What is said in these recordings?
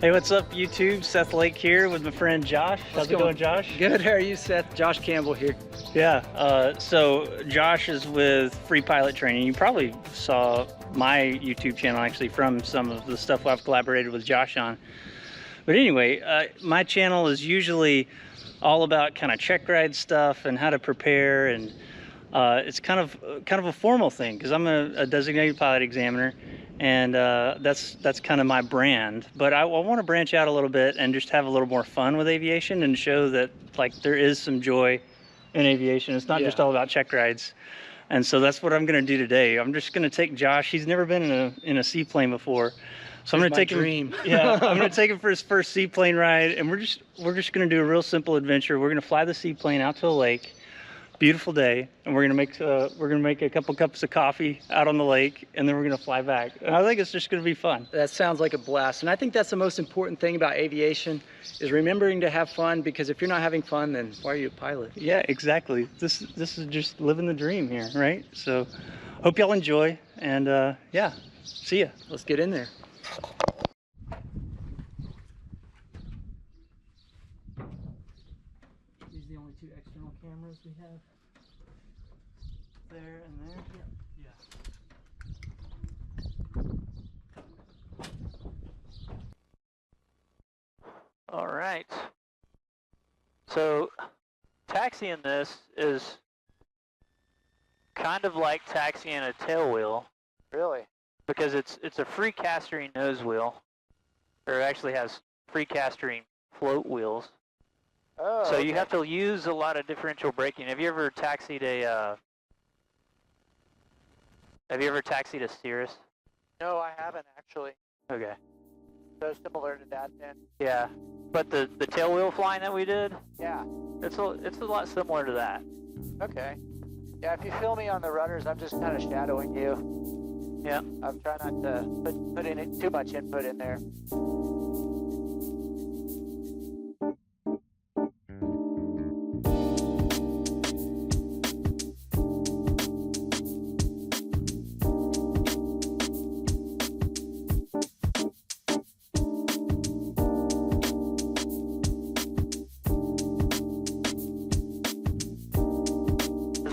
Hey, what's up, YouTube? Seth Lake here with my friend Josh. How's it going, Josh? Good. How are you, Seth? Josh Campbell here. Yeah. So Josh is with Free Pilot Training. You probably saw my YouTube channel actually from some of the stuff I've collaborated with Josh on. But anyway, my channel is usually all about kind of check ride stuff and how to prepare, and it's kind of a formal thing because I'm a designated pilot examiner. And that's kind of my brand, but I want to branch out a little bit and just have a little more fun with aviation and show that like there is some joy in aviation. It's not just all about check rides. And so that's what I'm going to do today. I'm just going to take Josh. He's never been in a seaplane before, so I'm going to take him. Yeah, I'm going to take him for his first seaplane ride, and we're just going to do a real simple adventure. We're going to fly the seaplane out to a lake. Beautiful day, and we're gonna make a couple cups of coffee out on the lake, and then we're gonna fly back. And I think it's just gonna be fun. That sounds like a blast, and I think that's the most important thing about aviation is remembering to have fun, because if you're not having fun, then why are you a pilot? Yeah, exactly. This is just living the dream here, right? So hope y'all enjoy, and yeah, see ya. Let's get in there. These are the only two external cameras we have. There and there. Yeah. All right. So taxiing this is kind of like taxiing a tail wheel. Really? Because it's a free castering nose wheel, or it actually has free castering float wheels. Oh. So you have to use a lot of differential braking. Have you ever taxied a Cirrus? No, I haven't actually. Okay. So similar to that then? Yeah, but the tail wheel flying that we did, Yeah. it's a lot similar to that. Okay. Yeah, if you feel me on the rudders, I'm just kind of shadowing you. Yeah. I'm trying not to put in too much input in there.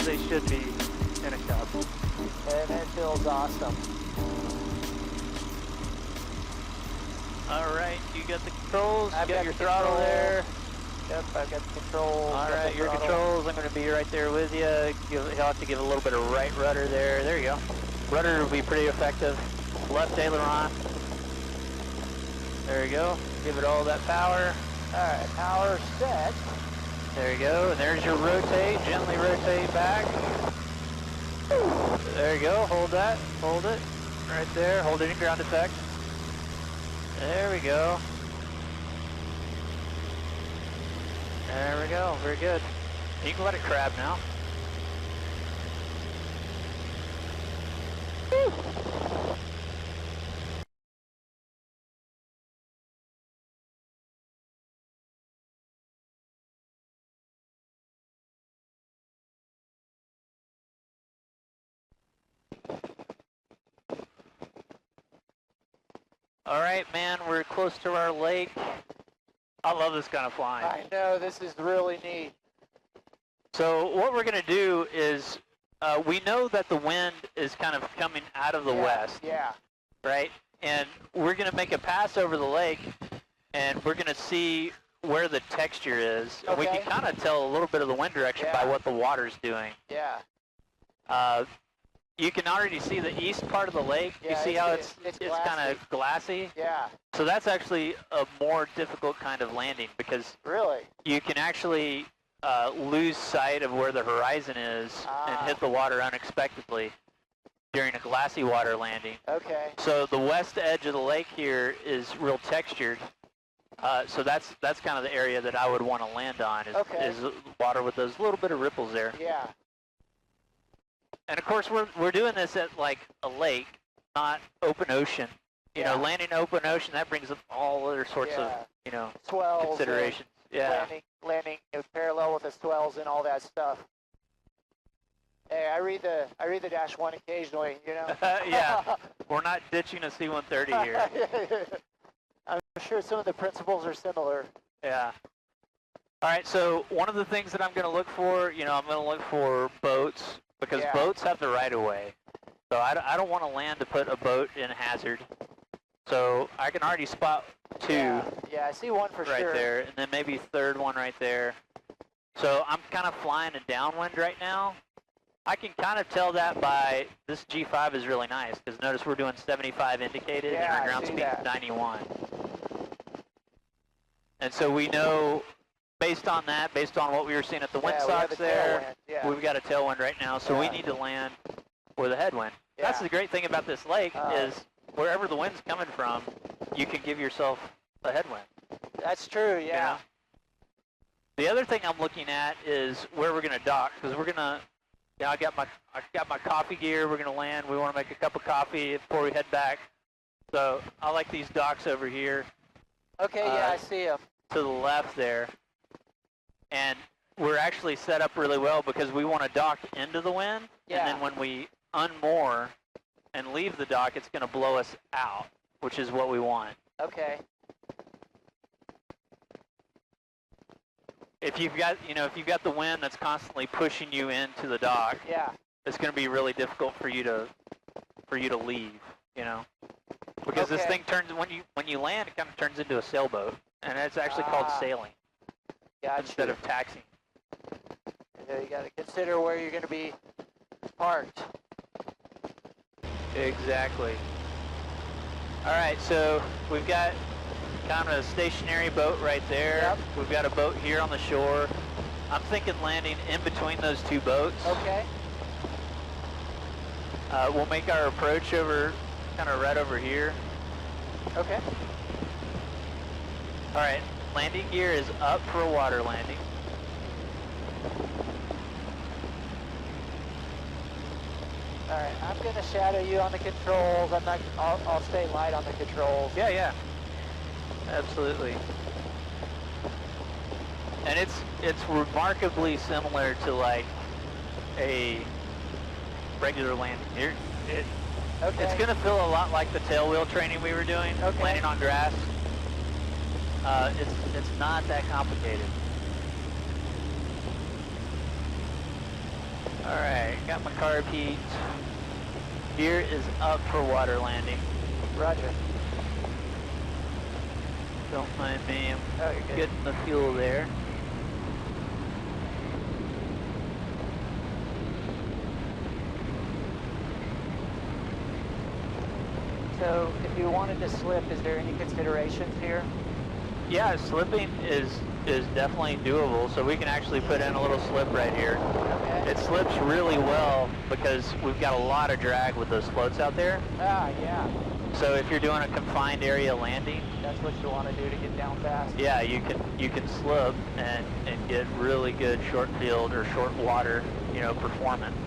They should be in a cup. And it feels awesome. All right, you got the controls. I've You got got your the throttle controls. there. Yep, I've got the controls. All got right, the your throttle. controls. I'm going to be right there with you. You'll have to give a little bit of right rudder there. There you go. Rudder will be pretty effective. Left aileron. There you go. Give it all that power. All right, power set. There you go. And there's your rotate. Gently rotate back. There you go. Hold that. Hold it. Right there. Hold it in ground effect. There we go. There we go. Very good. You can let it crab now. Woo. All right, man, we're close to our lake. I love this kind of flying. I know, this is really neat. So what we're going to do is, we know that the wind is kind of coming out of the west, Yeah. right? And we're going to make a pass over the lake, and we're going to see where the texture is. And we can Okay. kind of tell a little bit of the wind direction by Yeah. what the water's doing. Yeah. You can already see the east part of the lake. Yeah, You see how it's kind glassy. of glassy? Yeah. So that's actually a more difficult kind of landing, because Really? you can actually lose sight of where the horizon is and hit the water unexpectedly. during a glassy water landing. Okay. So the west edge of the lake here is real textured. So that's kind of the area that I would want to land on is water with those little bit of ripples there. Yeah. And of course we're doing this at like a lake, not open ocean. You know, landing open ocean, that brings up all other sorts of, you know, swells, considerations. Yeah. Landing parallel with the swells and all that stuff. Hey, I read the dash one occasionally, you know. Yeah, we're not ditching a C-130 here. I'm sure some of the principles are similar. Yeah. All right, so one of the things that I'm going to look for, you know, I'm going to look for boats because boats have the right of way. So I don't want to land to put a boat in hazard. So I can already spot two. Yeah, I see one for right sure. Right there, and then maybe third one right there. So I'm kind of flying a downwind right now. I can kind of tell that by this G5 is really nice because notice we're doing 75 indicated and our ground speed is 91. And so we know based on that, based on what we were seeing at the windsocks there, we've got a tailwind right now, so we need to land with a headwind. That's the great thing about this lake is wherever the wind's coming from, you can give yourself a headwind. That's true, You know? The other thing I'm looking at is where we're going to dock because we're going to. Yeah, I got my coffee gear. We're gonna land. We want to make a cup of coffee before we head back. So I like these docks over here. Okay, I see them. To the left there. And we're actually set up really well because we want to dock into the wind. Yeah. And then when we unmoor and leave the dock, it's gonna blow us out, which is what we want. Okay. If you've got the wind that's constantly pushing you into the dock, it's going to be really difficult for you to leave, you know, because this thing turns when you land, it kind of turns into a sailboat, and it's actually called sailing instead of taxiing. You got to consider where you're going to be parked. Exactly. All right, so we've got kind of a stationary boat right there. Yep. We've got a boat here on the shore. I'm thinking landing in between those two boats. Okay. We'll make our approach over, kind of right over here. Okay. All right, landing gear is up for a water landing. All right, I'm going to shadow you on the controls. I'll stay light on the controls. Yeah. Absolutely. And it's remarkably similar to like a regular landing. It's going to feel a lot like the tailwheel training we were doing, landing on grass. It's not that complicated. All right, got my carb heat. Gear is up for water landing. Roger. Don't mind me, I'm you're good. getting the fuel there. So if you wanted to slip, is there any considerations here? Yeah, slipping is definitely doable, so we can actually put in a little slip right here. Okay. It slips really well because we've got a lot of drag with those floats out there. Yeah. So if you're doing a confined area landing, that's what you want to do to get down fast. Yeah, you can slip and get really good short field or short water, you know, performance.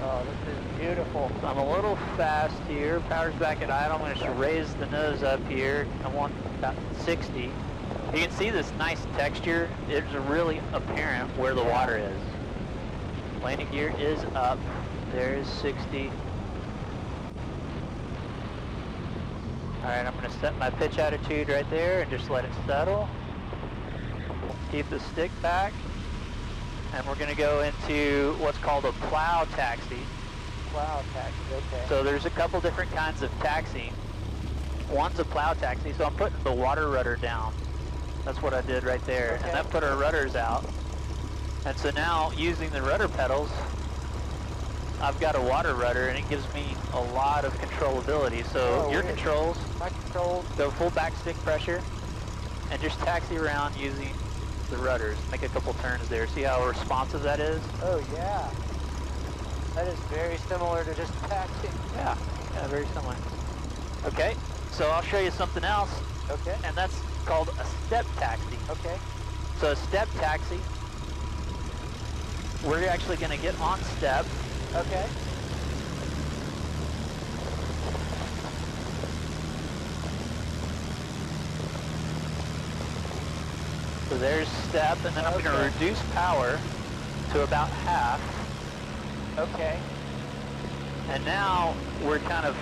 Oh, this is beautiful. So I'm a little fast here. Power's back at idle. I'm going to just raise the nose up here. I want about 60. You can see this nice texture. It's really apparent where the water is. Landing gear is up. There's 60. All right, I'm going to set my pitch attitude right there and just let it settle. Keep the stick back. And we're going to go into what's called a plow taxi. Plow taxi, okay. So there's a couple different kinds of taxiing. One's a plow taxi, so I'm putting the water rudder down. That's what I did right there. Okay. And that put our rudders out. And so now, using the rudder pedals, I've got a water rudder, and it gives me a lot of controllability. So your controls, my controls, go full back stick pressure, and just taxi around using the rudders. Make a couple turns there. See how responsive that is? Oh yeah. That is very similar to just taxiing. Yeah, yeah, very similar. Okay, so I'll show you something else, Okay. and that's called a step taxi. Okay. So a step taxi, we're actually going to get on step. Okay. So there's step, and then I'm going to reduce power to about half. Okay. And now we're kind of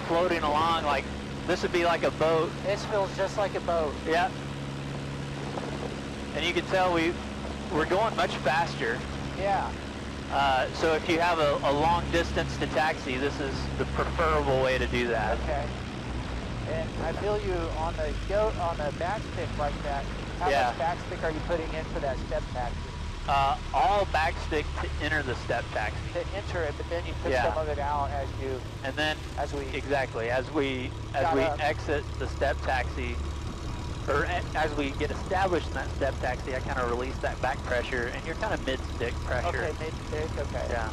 floating along like this would be like a boat. This feels just like a boat. Yeah. And you can tell we're going much faster. Yeah. So if you have a long distance to taxi, this is the preferable way to do that. Okay. And I feel you on the back stick like that. How Yeah. much back stick are you putting in for that step taxi? All backstick to enter the step taxi. To enter it, but then you put Yeah. some of it out And then as we exactly as we exit the step taxi, or as we get established in that step taxi, I kind of release that back pressure, and you're kind of mid-stick pressure. Okay, mid-stick, okay. Yeah.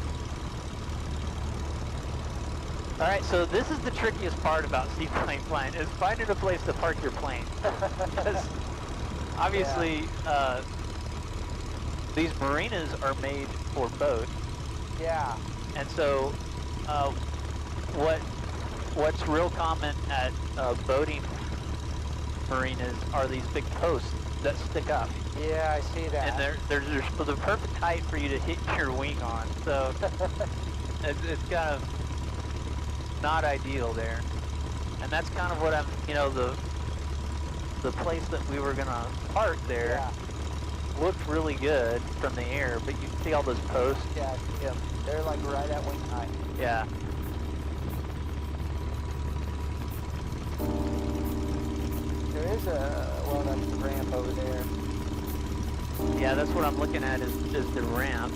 All right, so this is the trickiest part about seaplane flying, is finding a place to park your plane. Because obviously, these marinas are made for boats. Yeah. And so, what's real common at boating marinas are these big posts that stick up, Yeah, I see that. and they're the perfect height for you to hit your wing on. So it's kind of not ideal there, and that's kind of what the place that we were gonna park there. Yeah. Looked really good from the air, but you can see all those posts. Yeah, yeah. They're like right at wing height. Yeah. There is well, that's the ramp over there. Yeah, that's what I'm looking at is the ramp.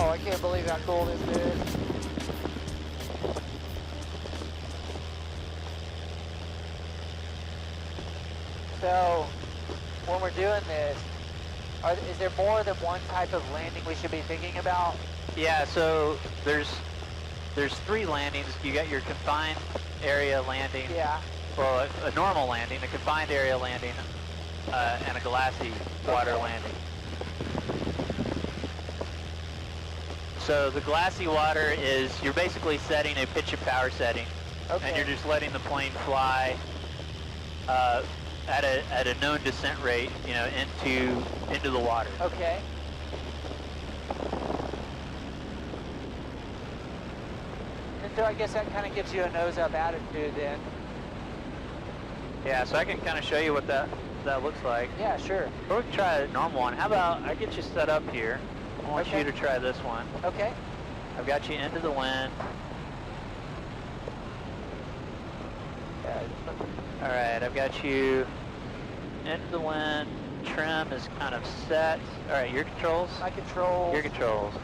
Oh, I can't believe how cool this is. So, when we're doing this, is there more than one type of landing we should be thinking about? Yeah, so there's 3 landings. You got your confined area landing. Yeah. Well, a normal landing, a confined area landing, and a glassy water landing. So the glassy water is, you're basically setting a pitch of power setting. Okay. And you're just letting the plane fly at a known descent rate, you know, into the water. Okay. And so I guess that kind of gives you a nose-up attitude then. Yeah, so I can kind of show you what that looks like. Yeah, sure. Or we can try a normal one. How about I get you set up here? I want Okay. you to try this one. Okay. I've got you into the wind. All right, I've got you into the wind. Trim is kind of set. All right, your controls? My controls. Your controls.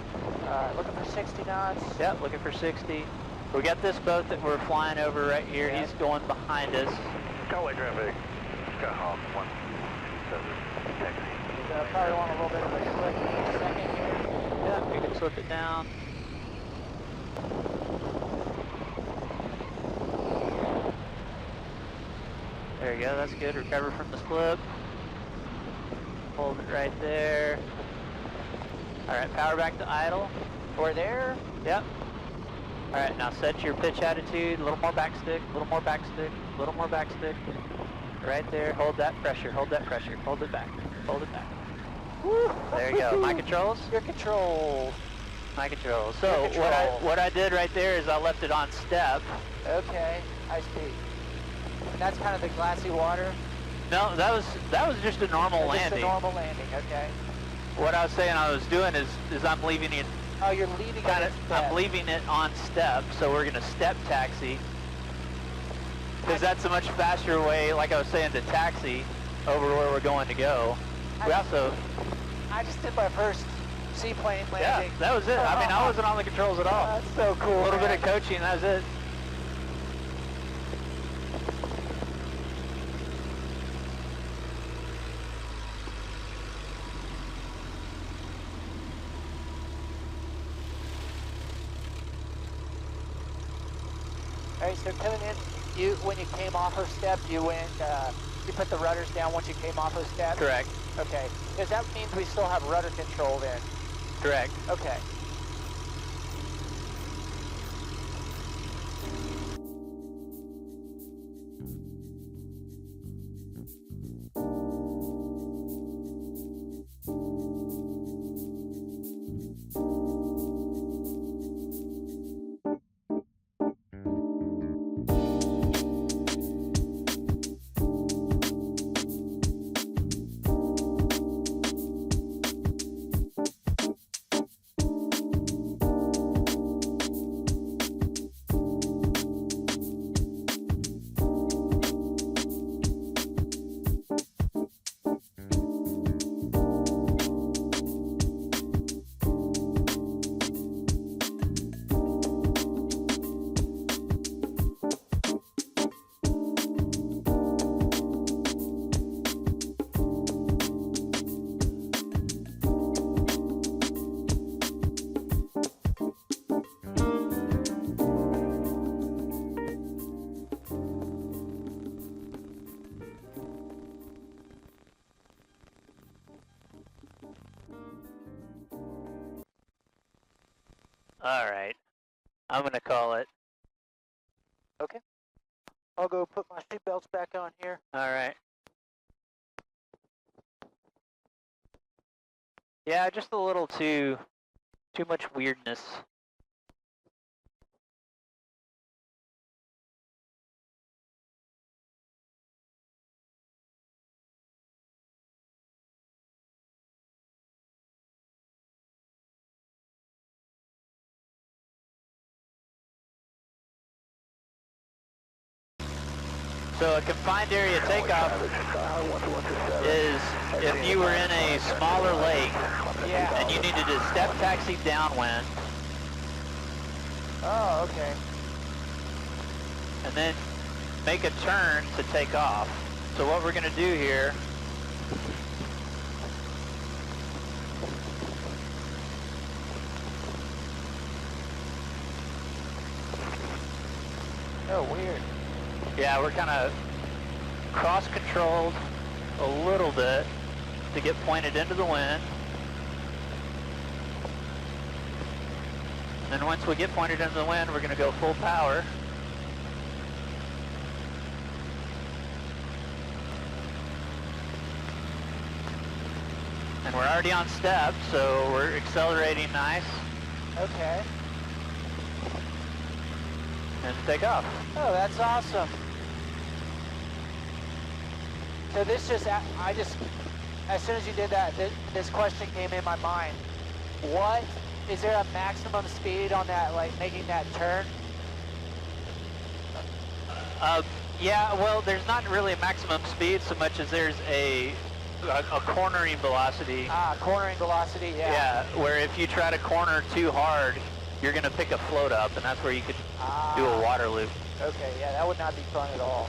Looking for 60 knots. Yep, looking for 60. We got this boat that we're flying over right here. Yeah. He's going behind us. Conway traffic, Skyhawk 127 taxi. So I probably want a little bit of a slick second here. Yeah, you can slip it down. There you go, that's good. Recover from the slip. Hold it right there. All right, power back to idle. We're there. Yep. All right, now set your pitch attitude. A little more backstick, a little more backstick, a little more backstick. Right there, hold that pressure, hold that pressure. Hold it back, hold it back. Woo. There you go, my controls? Your controls. My controls. So Your control. what I did right there is I left it on step. Okay, I see. And that's kind of the glassy water? No, that was just a normal landing. Just a normal landing, okay. What I was saying I was doing is I'm leaving it Oh, you're leaving it at step. I'm leaving it on step, so we're gonna step taxi. Because that's a much faster way, like I was saying, to taxi over where we're going to go. We also... I just did my first seaplane landing. Yeah, that was it. I mean, I wasn't on the controls at all. That's so cool, A little man. bit of coaching, that was it. All right, so coming in, when you came off of step, you went, you put the rudders down once you came off of step? Correct. Okay, because that means we still have rudder control then. Correct. Okay. All right. I'm going to call it. Okay. I'll go put my seatbelts back on here. All right. Yeah, just a little too much weirdness. So a confined area takeoff is if you were in a smaller lake and you needed to step taxi downwind. Oh, okay. And then make a turn to take off. So what we're going to do here Oh, weird. yeah, we're kind of cross-controlled a little bit to get pointed into the wind. And once we get pointed into the wind, we're going to go full power. And we're already on step, so we're accelerating nice. Okay. And take off. Oh, that's awesome. So this just, as soon as you did that, this question came in my mind. What, is there a maximum speed on that, like making that turn? Yeah, well, there's not really a maximum speed so much as there's a cornering velocity. Ah, cornering velocity, yeah. Yeah, where if you try to corner too hard, you're going to pick a float up, and that's where you could do a water loop. Okay, yeah, that would not be fun at all.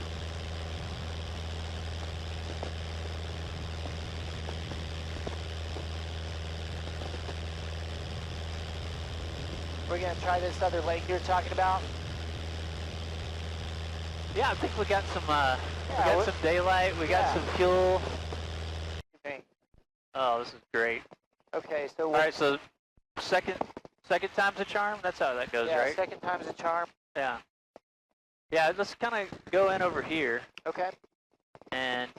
We're gonna try this other lake you're talking about. Yeah, I think we got some. We Yeah, got some daylight. We got some fuel. Okay. Oh, this is great. Okay, so All right, so second time's a charm. That's how that goes, yeah, right? second time's a charm. Yeah. Yeah, let's kind of go in over here Okay. and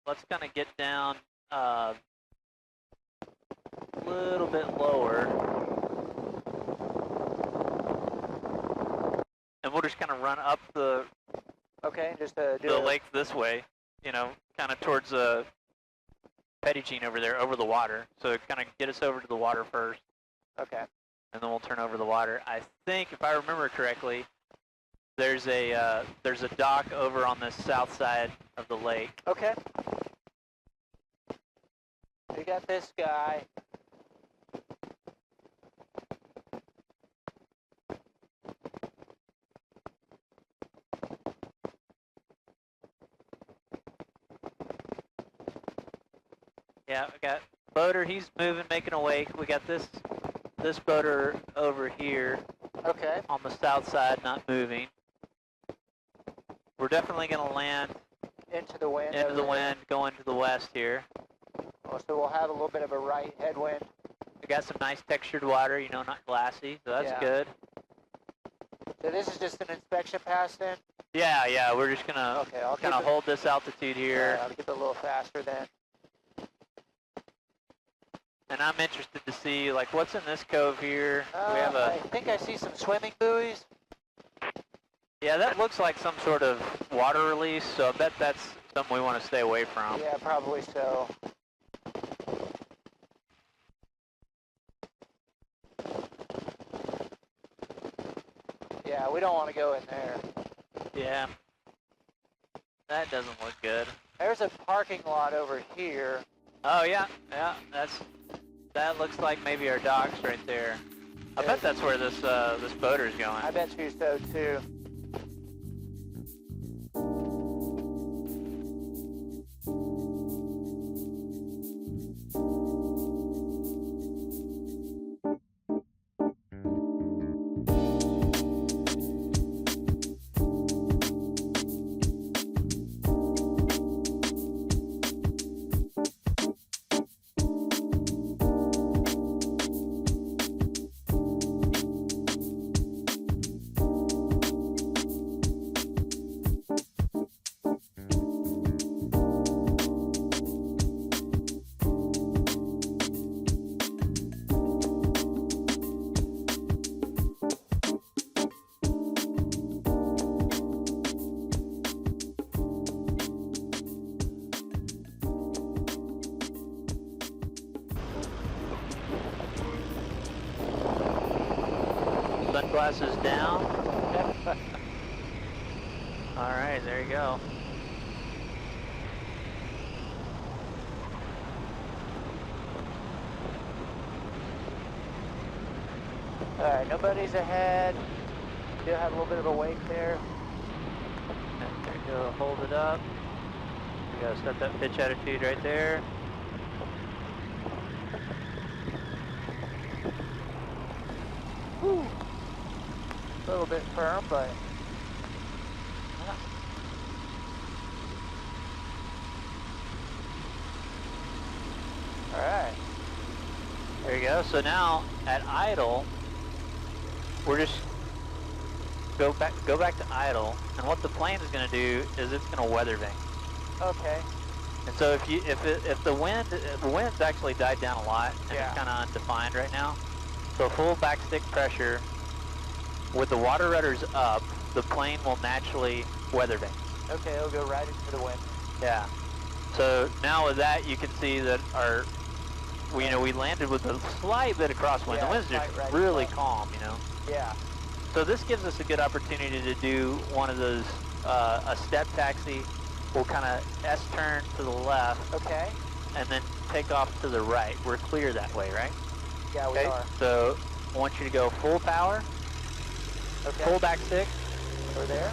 let's kind of get down a little bit lower. And we'll just kind of run up the Okay, just do the lake this way, you know, kind of towards Pettigene over there, over the water. So kind of get us over to the water first, Okay. and then we'll turn over the water. I think, if I remember correctly, there's a dock over on the south side of the lake. Okay. We got this guy. Yeah, we got boater. He's moving, making a wake. We got this boater over here Okay. on the south side, not moving. We're definitely going to land Into the wind. into the over there. wind, going to the west here. Oh, so we'll have a little bit of a right headwind. We got some nice textured water, you know, not glassy, so that's Yeah. good. So this is just an inspection pass then? Yeah, we're just gonna Okay, I'll kind of keep it- hold this altitude here, I'll keep it a little faster then. and I'm interested to see like what's in this cove here. We have I a think I see some swimming buoys. yeah, that looks like some sort of water release, so I bet that's something we want to stay away from. Yeah, probably so. Yeah, we don't want to go in there. Yeah, that doesn't look good. There's a parking lot over here. Oh yeah, that looks like maybe our docks right there. I bet that's where this boater is going. I bet you so too. Sunglasses down. All right, there you go. Alright, nobody's ahead. Still have a little bit of a wake there. And there you go, hold it up. You gotta set that pitch attitude right there. Whew. A little bit firm, but alright. There you go. So now at idle, we're just go back to idle, and what the plane is going to do is it's going to weather vane. Okay. And so if the wind's actually died down a lot, and Yeah. it's kind of undefined right now. So full backstick pressure with the water rudders up, the plane will naturally weather vane. Okay, it'll go right into the wind. Yeah. So now with that, you can see that we landed with a slight bit of crosswind. Yeah, The wind's just slight right really side. calm, you know. Yeah. So this gives us a good opportunity to do one of those, a step taxi. We'll kind of S-turn to the left Okay. and then take off to the right. We're clear that way, right? Yeah, we are. So I want you to go full power, Okay. full back stick. We're there.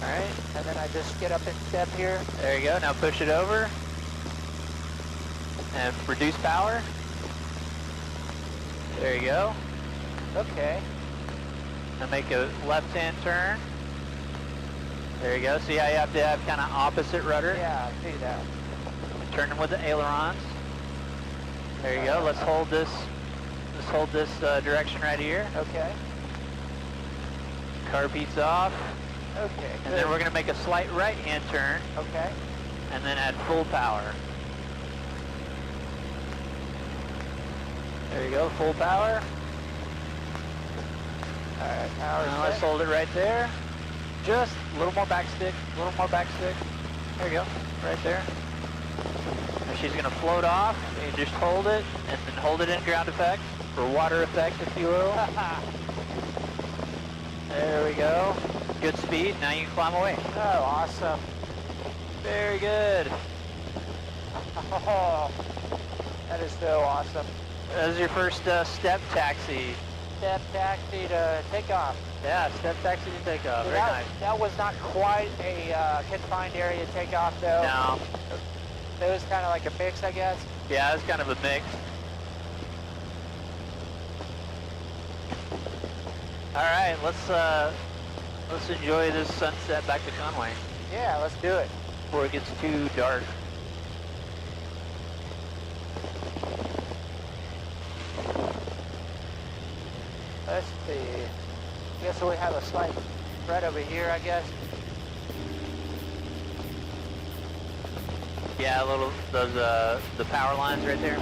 All right, And then I just get up and step here. there you go. Now push it over. And reduce power. There you go. Okay. And make a left-hand turn. There you go. See how you have to have kind of opposite rudder? Yeah, I see that. And turn them with the ailerons. There you go. Let's hold this. Let's hold this direction right here. Okay. Carbeats off. Okay. And then we're going to make a slight right-hand turn. Okay. And then add full power. There you go. Full power. All right. Power. Now let's hold it right there. Just a little more back stick. A little more back stick. There you go. Right there. And she's going to float off. You just hold it and then hold it in ground effect or water effect, if you will. There we go. Good speed. Now you can climb away. Oh, awesome. Very good. Oh, that is so awesome. That was your first step taxi. Step taxi to takeoff. Yeah, step taxi to takeoff. So Very nice. that was not quite a confined area takeoff, though. No. It was kind of like a mix, I guess. Yeah, it's kind of a mix. All right, let's enjoy this sunset back to Conway Yeah, let's do it. before it gets too dark. Let's see. I guess we have a slight spread over here, I guess. Yeah, those the power lines right there.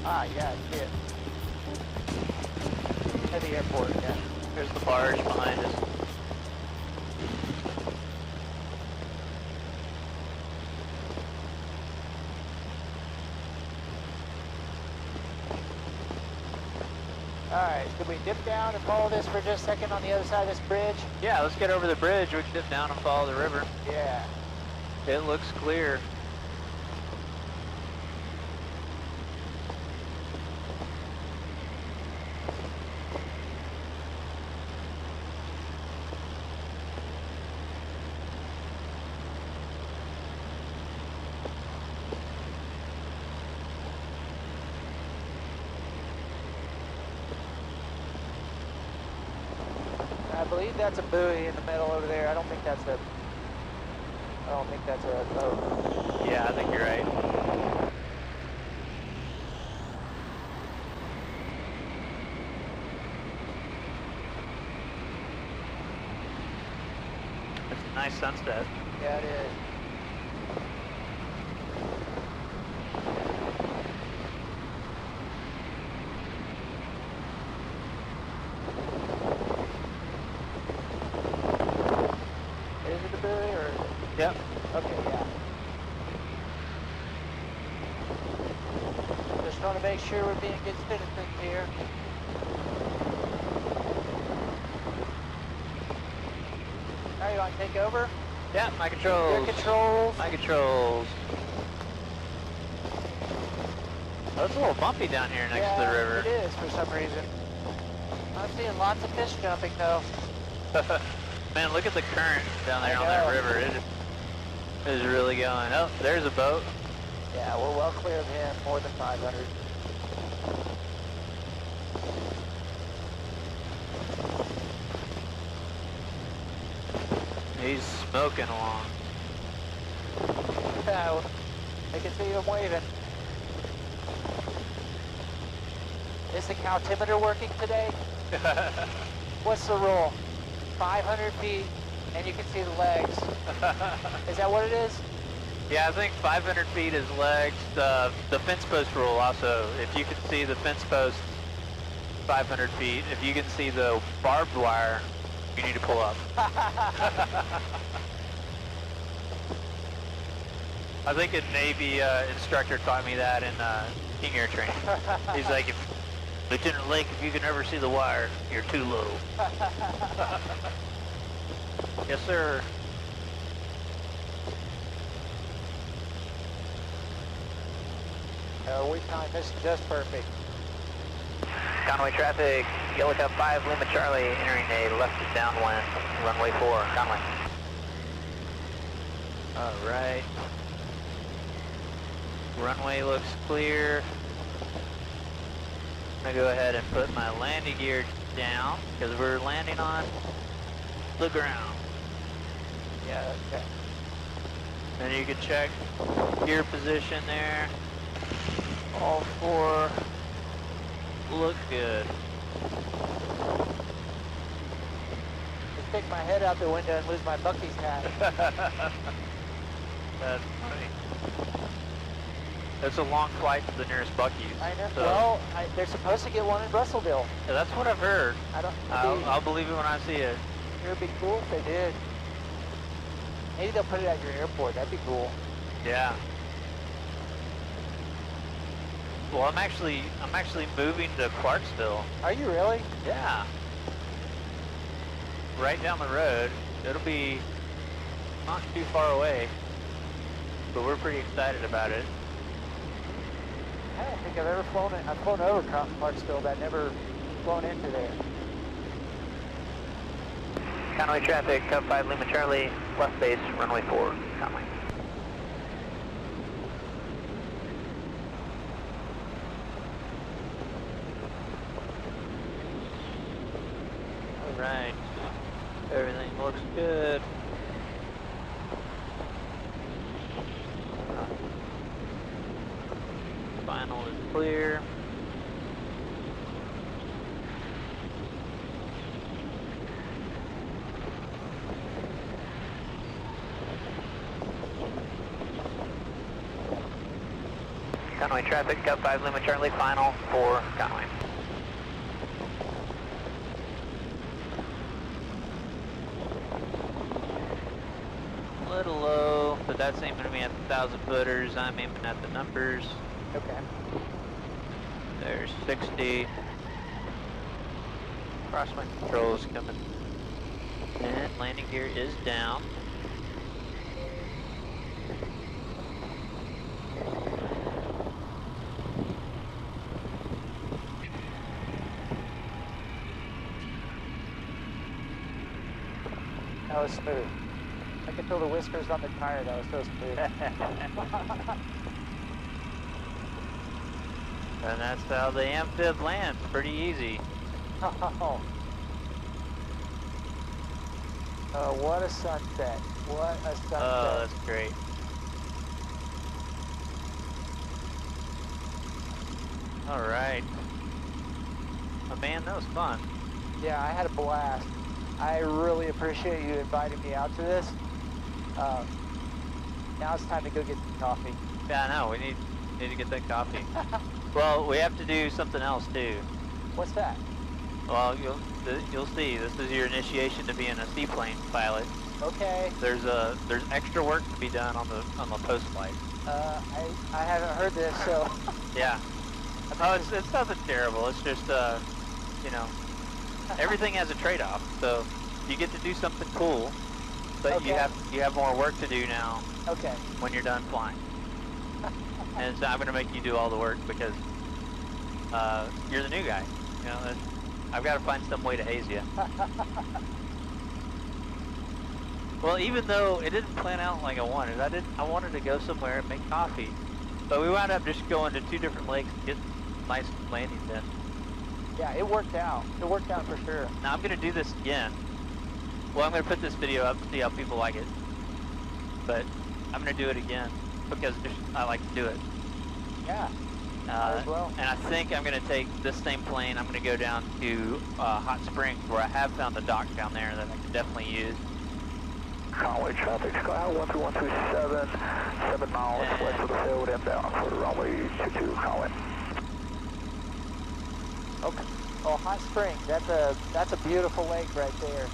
Ah, yeah, I see it. At the airport, yeah. There's the barge behind us. Alright, could we dip down and follow this for just a second on the other side of this bridge? Yeah, let's get over the bridge. We can dip down and follow the river. Yeah. It looks clear. I believe that's a buoy in the middle over there. I don't think that's a boat. Yeah, I think you're right. It's a nice sunset. Yeah, it is. Is it a buoy or? Yep. Okay, yeah. Just want to make make sure we're being good citizens here. All right, you want to take over? Yeah, my controls. Your controls. My controls. Oh, it's a little bumpy down here next to the river. It is for some reason. I'm seeing lots of fish jumping though. Man, look at the current down there on that river. It is really going. Oh, there's a boat. Yeah, we're well clear of him, more than 500. He's smoking along. Yeah, I can see him waving. Is the altimeter working today? What's the rule? 500 feet and you can see the legs. Is that what it is? Yeah, I think 500 feet is legs. The fence post rule also. If you can see the fence post 500 feet, if you can see the barbed wire, you need to pull up. I think a Navy instructor taught me that in King Air training. He's like, Lieutenant Lake, if you can ever see the wire, you're too low. Yes, sir. We timed this just perfect. Conway traffic, Yellow Cup 5, Lima Charlie, entering a left downwind, runway 4, Conway. Alright. Runway looks clear. I'm going to go ahead and put my landing gear down, because we're landing on the ground. Yeah, okay. Then you can check gear position there. All four look good. Just stick my head out the window and lose my Buc-ee's hat. That's funny. That's a long flight to the nearest Buc-ee's. I know. So, Well, they're supposed to get one in Russellville. yeah, that's what I've heard. I'll believe it when I see it. It would be cool if they did. Maybe they'll put it at your airport. That'd be cool. Yeah. Well, I'm actually moving to Clarksville. Are you really? Yeah. Right down the road. It'll be not too far away, but we're pretty excited about it. I don't think I've ever flown it. I've flown over Clarksville, but I've never flown into there. Conway traffic, Cup 5 Lima Charlie, left base, runway 4, Conway. Alright, everything looks good. Final is clear. Conway traffic, Cup 5 Lima Charlie, final for Conway. A little low, but that's aiming to be at the 1,000 footers. I'm aiming at the numbers. Okay. There's 60. Cross my controls coming. And landing gear is down. That was smooth. I can feel the whiskers on the tire. That was so smooth. And that's how the amphib lands. Pretty easy. What a sunset. What a sunset. Oh, that's great. All right. Oh, man, that was fun. Yeah, I had a blast. I really appreciate you inviting me out to this. Now it's time to go get some coffee. Yeah, I know. We need to get that coffee. Well, we have to do something else too. What's that? Well, you'll see. This is your initiation to being a seaplane pilot. Okay. There's extra work to be done on the post flight. I haven't heard this, so. Yeah. Oh, it's nothing terrible. It's just, you know, everything has a trade-off. So you get to do something cool, but Okay. you have more work to do now Okay. when you're done flying. And it's not going to make you do all the work because you're the new guy. You know, I've got to find some way to haze you. Well, even though it didn't plan out like I wanted, I wanted to go somewhere and make coffee, but we wound up just going to 2 different lakes to get nice landings in. Yeah, it worked out. It worked out for sure. Now I'm going to do this again. Well, I'm going to put this video up to see how people like it, but I'm going to do it again because I like to do it. Yeah. As well. And I think I'm going to take this same plane. I'm going to go down to Hot Springs where I have found a dock down there that I can definitely use. Conway traffic, Sky 13127, 7 miles west of the field, inbound for runway 22, Conway. Okay. Oh, Hot Springs. That's a beautiful lake right there.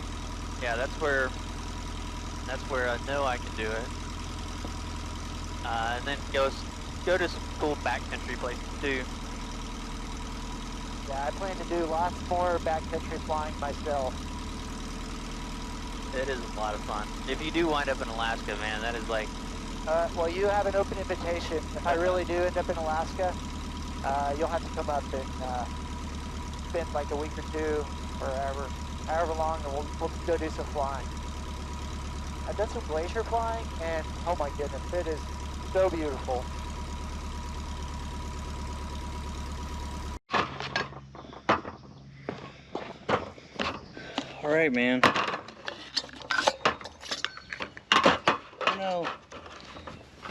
Yeah, that's where I know I can do it. And then go to some cool backcountry places too. Yeah, I plan to do lots more backcountry flying myself. It is a lot of fun. If you do wind up in Alaska, man, that is like... Well, you have an open invitation. If I really do end up in Alaska, you'll have to come up and spend like a week or 2 or however long, and we'll go do some flying. I've done some glacier flying, and oh my goodness, it is so beautiful. All right, man. Oh no.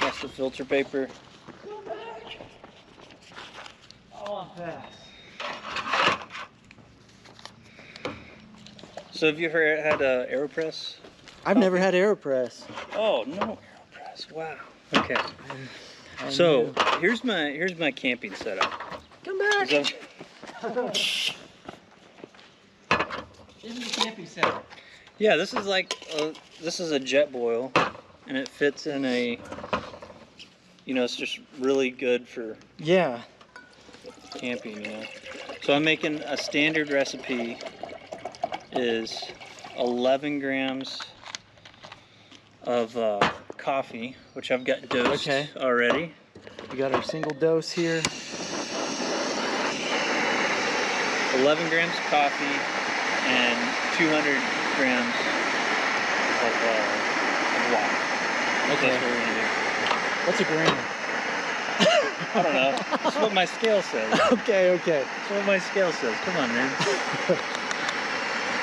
That's the filter paper. Oh, I'm fast. So have you ever had AeroPress? I've never had AeroPress. Oh, no AeroPress. Wow. Okay. So here's my camping setup. Come back. So, This is the camping setup. yeah, this is like this is a jet boil, and it fits in a. You know, it's just really good for Yeah. camping. You know. So I'm making a standard recipe. Is 11 grams of coffee, which I've got dosed already. We got our single dose here. 11 grams of coffee and 200 grams of water. Okay. That's what we're gonna do. What's a gram? I don't know. That's what my scale says. Okay, okay. That's what my scale says. Come on, man.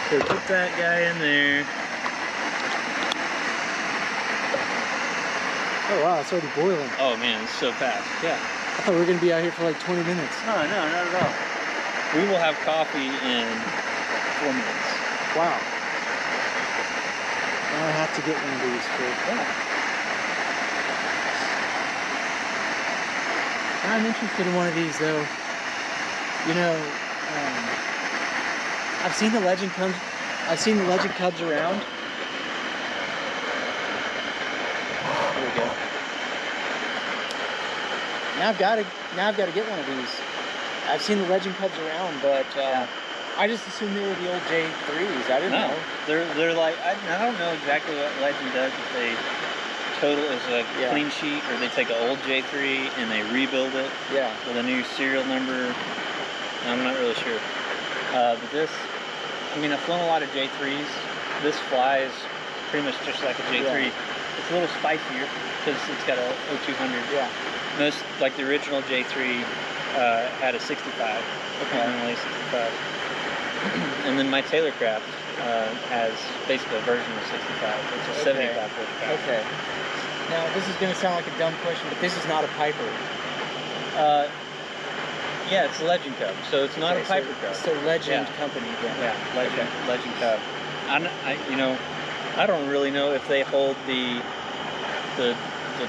So put that guy in there. Oh wow, it's already boiling. Oh man, it's so fast. Yeah. I thought we were gonna be out here for like 20 minutes. No, not at all. We will have coffee in 4 minutes. Wow. Now I have to get one of these for I'm interested in one of these though. You know, I've seen the Legend Cubs around. There we go. Now I've got to get one of these. I've seen the Legend Cubs around, but I just assumed they were the old J3s. I didn't know. They're like I don't know exactly what Legend does. If they total is a clean sheet, or they take an old J3 and they rebuild it with a new serial number. I'm not really sure. But this, I mean, I've flown a lot of J3s. This flies pretty much just like a J3. It's a little spicier because it's got a 0200. Yeah. Most, like the original J3 had a 65. Only 65. And then my Taylorcraft has basically a version of 65. It's a 75 horsepower. Okay. Now, this is going to sound like a dumb question, but this is not a Piper. Yeah, it's a Legend Cub, so it's not a Piper Cub. So Legend company. Yeah, Legend Cub. I don't really know if they hold the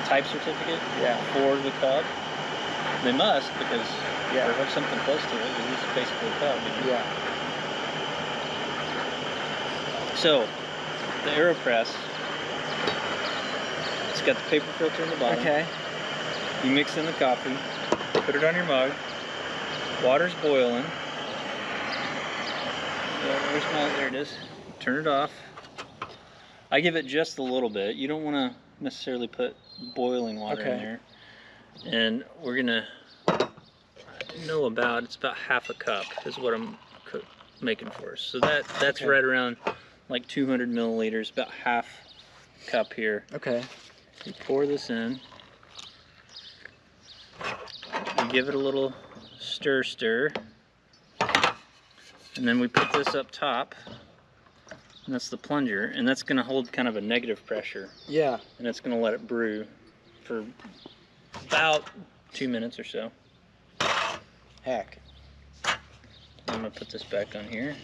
type certificate for the Cub. They must, because or something close to it. It's basically a Cub. You know? Yeah. So the AeroPress, it's got the paper filter in the bottom. Okay. You mix in the coffee, put it on your mug, Water's boiling. There it is. Turn it off. I give it just a little bit. You don't want to necessarily put boiling water in there. And we're gonna it's about half a cup is what I'm making for us. So that's right around like 200 milliliters, about half cup here. Okay. You pour this in. You give it a little stir. And then we put this up top. And that's the plunger, and that's going to hold kind of a negative pressure. Yeah. And it's going to let it brew for about 2 minutes or so. Heck. I'm going to put this back on here.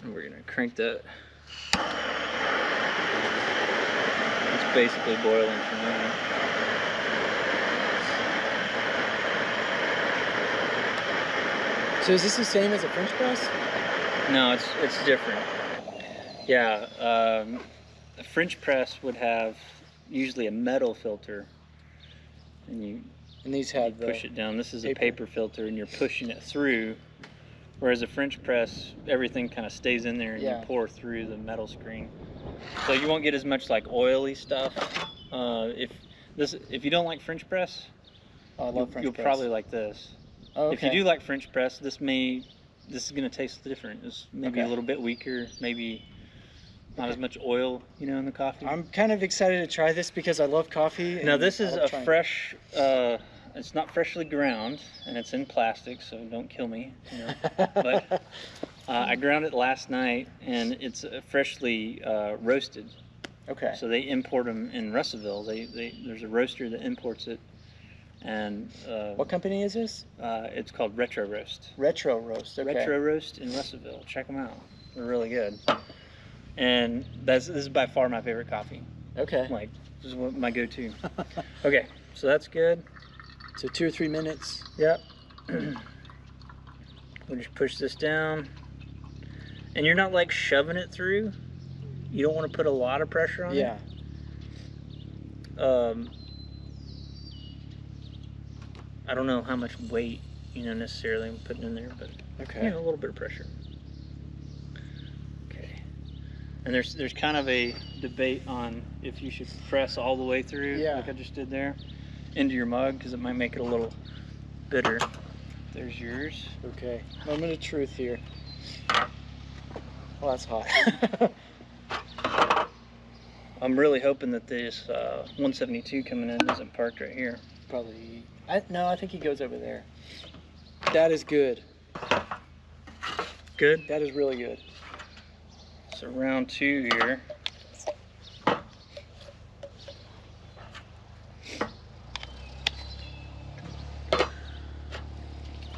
And we're going to crank that. It's basically boiling for now. So is this the same as a French press? No, it's different. Yeah, a French press would have usually a metal filter, and these have push it down. This is a paper filter, and you're pushing it through. Whereas a French press, everything kind of stays in there, and you pour through the metal screen. So you won't get as much like oily stuff. If you don't like French press, you'll probably like this. Oh, okay. If you do like French press, this is going to taste different. It's maybe a little bit weaker, maybe not as much oil, in the coffee. I'm kind of excited to try this because I love coffee. Now this is a fresh, it's not freshly ground, and it's in plastic, so don't kill me. But I ground it last night, and it's freshly roasted. Okay. So they import them in Russellville. There's a roaster that imports it. And what company is this? It's called Retro Roast. Retro Roast. Okay. Retro Roast in Russellville. Check them out. They're really good. And this is by far my favorite coffee. Okay. Like, this is my go-to. Okay, so that's good. So 2 or 3 minutes. Yep. We'll just push this down. And you're not like shoving it through. You don't want to put a lot of pressure on it. Yeah. I don't know how much weight, necessarily I'm putting in there, but a little bit of pressure. Okay. And there's kind of a debate on if you should press all the way through, like I just did there, into your mug, because it might make it a little bitter. There's yours. Okay. Moment of truth here. Oh, that's hot. I'm really hoping that this 172 coming in isn't parked right here. Probably. No, I think he goes over there. That is good. Good? That is really good. So round 2 here. I'm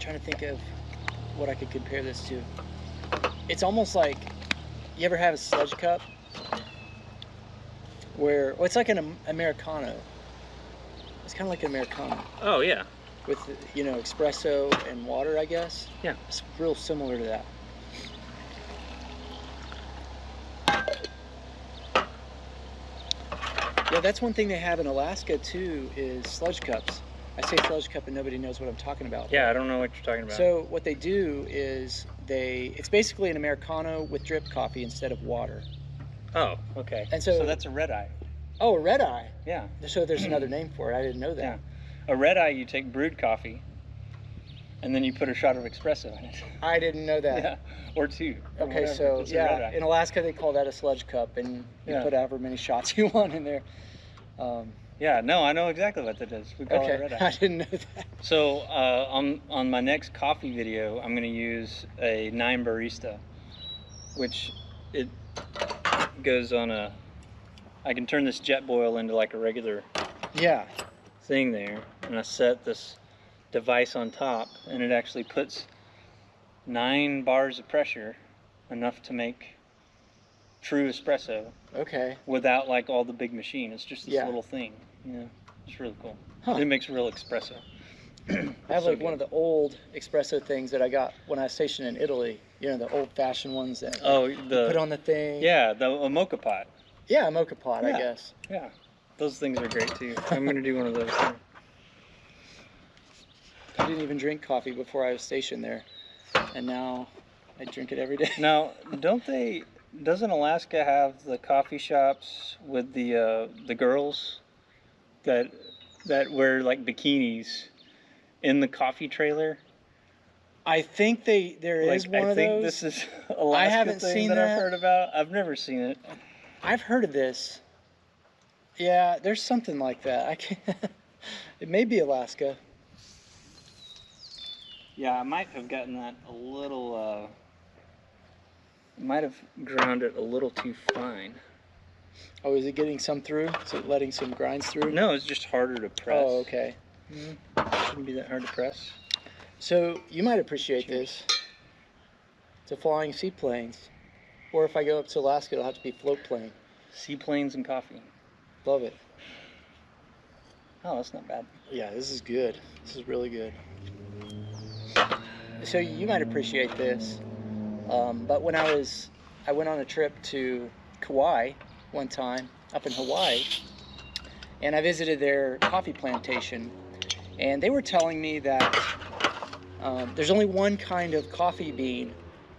trying to think of what I could compare this to. It's almost like, you ever have a sludge cup? Well, it's like an Americano. It's kind of like an Americano. Oh, yeah. With, espresso and water, I guess. Yeah. It's real similar to that. Yeah, that's one thing they have in Alaska, too, is sludge cups. I say sludge cup and nobody knows what I'm talking about. Yeah, I don't know what you're talking about. So what they do is it's basically an Americano with drip coffee instead of water. Oh, okay. And so that's a red eye. Oh, a red eye. Yeah. So there's another name for it. I didn't know that. Yeah. A red eye, you take brewed coffee, and then you put a shot of espresso in it. I didn't know that. Yeah, or 2. Or okay, whatever. so It's a red eye. in Alaska they call that a sludge cup, and you put however many shots you want in there. Yeah, no, I know exactly what that is. We call it a red eye. I didn't know that. So on my next coffee video, I'm going to use a 9 barista, which it goes on I can turn this jet boil into like a regular thing there, and I set this device on top, and it actually puts 9 bars of pressure, enough to make true espresso. Okay. Without like all the big machine. It's just this little thing. It's really cool. Huh. It makes real espresso. I have like one of the old espresso things that I got when I was stationed in Italy. The old-fashioned ones that you put on the thing. Yeah, a mocha pot. Yeah, a mocha pot, I guess. Yeah, those things are great too. I'm gonna do one of those too. I didn't even drink coffee before I was stationed there, and now I drink it every day. Now, doesn't Alaska have the coffee shops with the girls that wear like bikinis in the coffee trailer? I think there is one of those. I think this is Alaska haven't thing seen that I've that. heard about. I've never seen it. I've heard of this. Yeah, there's something like that. I can't. It may be Alaska. Yeah, I might have gotten that a little. Might have ground it a little too fine. Oh, is it getting some through? Is it letting some grinds through? No, it's just harder to press. Oh, okay. Shouldn't be that hard to press. So you might appreciate this. It's a flying seaplanes. Or if I go up to Alaska, it'll have to be float plane. Seaplanes and coffee. Love it. Oh, that's not bad. Yeah, this is good. This is really good. So you might appreciate this. But when I went on a trip to Kauai one time, up in Hawaii, and I visited their coffee plantation, and they were telling me that there's only one kind of coffee bean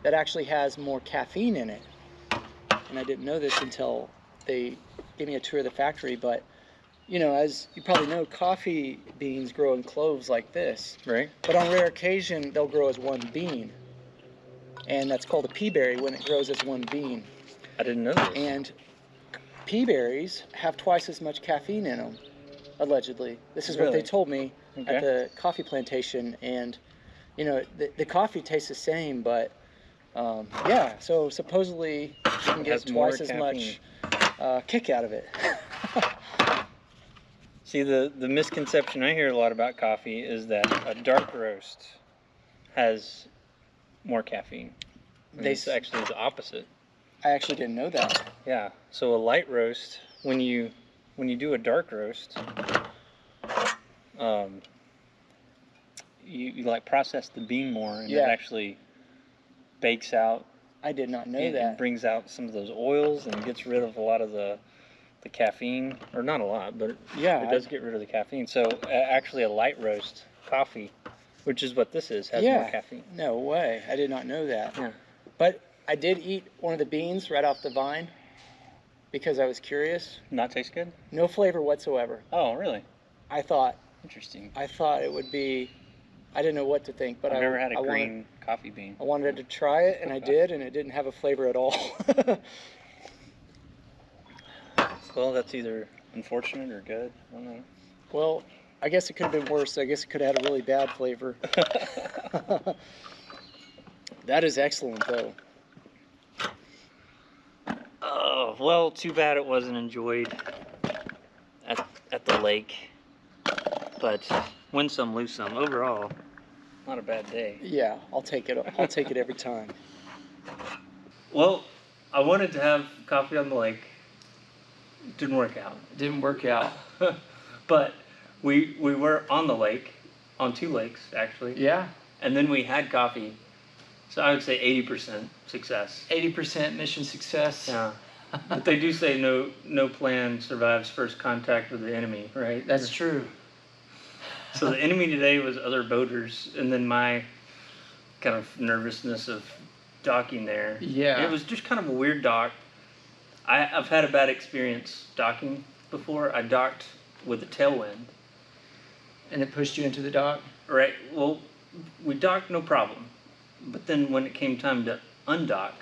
that actually has more caffeine in it. And I didn't know this until they gave me a tour of the factory, but you know, as you probably know, coffee beans grow in cloves like this. Right. But on rare occasion, they'll grow as one bean. And that's called a pea berry when it grows as one bean. I didn't know this. And pea berries have twice as much caffeine in them, allegedly. This is what Really? they told me Okay. at the coffee plantation. And, you know, the coffee tastes the same, but yeah, so supposedly you can It get has more twice as much kick out of it. See, the misconception I hear a lot about coffee is that a dark roast has more caffeine. It's actually the opposite. I actually didn't know that. Yeah. So a light roast, when you do a dark roast, you like process the bean more, and Yeah. it actually bakes out. I did not know and that. It brings out some of those oils and gets rid of a lot of the caffeine, or not a lot, but Yeah, it does get rid of the caffeine. So actually a light roast coffee, which is what this is, has more caffeine. No way. I did not know that. Yeah. But I did eat one of the beans right off the vine because I was curious. Not taste good? No flavor whatsoever. Oh, really? I thought Interesting. it would be. I didn't know what to think, but I've never had a I green coffee bean. I wanted to try it, and I did, and it didn't have a flavor at all. Well, that's either unfortunate or good. I don't know. Well, I guess it could have been worse. I guess it could have had a really bad flavor. That is excellent, though. Oh, well, too bad it wasn't enjoyed at the lake. But win some, lose some. Overall, not a bad day. Yeah, I'll take it. I'll take it every time. Well, I wanted to have coffee on the lake. Didn't work out. Didn't work out. But we were on the lake, on 2 lakes actually. Yeah. And then we had coffee. So I would say 80% success. 80% mission success. Yeah. But they do say no plan survives first contact with the enemy, right? That's true. So the enemy today was other boaters, and then my kind of nervousness of docking there. Yeah. It was just kind of a weird dock. I've had a bad experience docking before. I docked with a tailwind. And it pushed you into the dock? Right. Well, we docked no problem. But then when it came time to undock,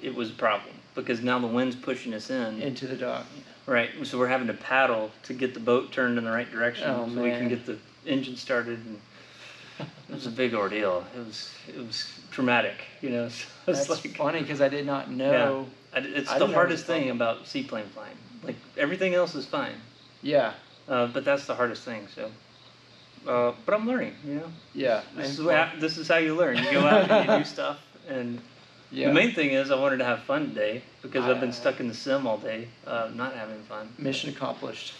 it was a problem because now the wind's pushing us in. Into the dock. Right. So we're having to paddle to get the boat turned in the right direction so we can get the engine started. And it was a big ordeal. It was traumatic, you know. So it's That's like, funny because I did not know. yeah, it's I the didn't know hardest it was thing about seaplane flying. Like everything else is fine, Yeah. but that's the hardest thing. So, but I'm learning, you know. Yeah. This is how you learn. You go out and you do stuff, and Yeah. the main thing is I wanted to have fun today because I've been stuck in the sim all day, not having fun. Mission accomplished.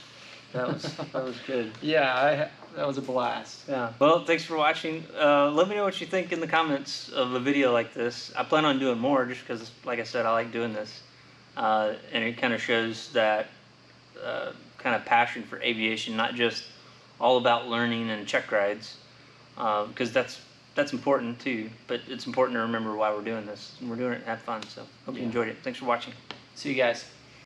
That was good. Yeah, that was a blast. Yeah. Well, thanks for watching. Let me know what you think in the comments of a video like this. I plan on doing more just because, like I said, I like doing this. And it kind of shows that kind of passion for aviation, not just all about learning and check rides, because that's important too. But it's important to remember why we're doing this. We're doing it to have fun. So hope you enjoyed it. Thanks for watching. See you guys.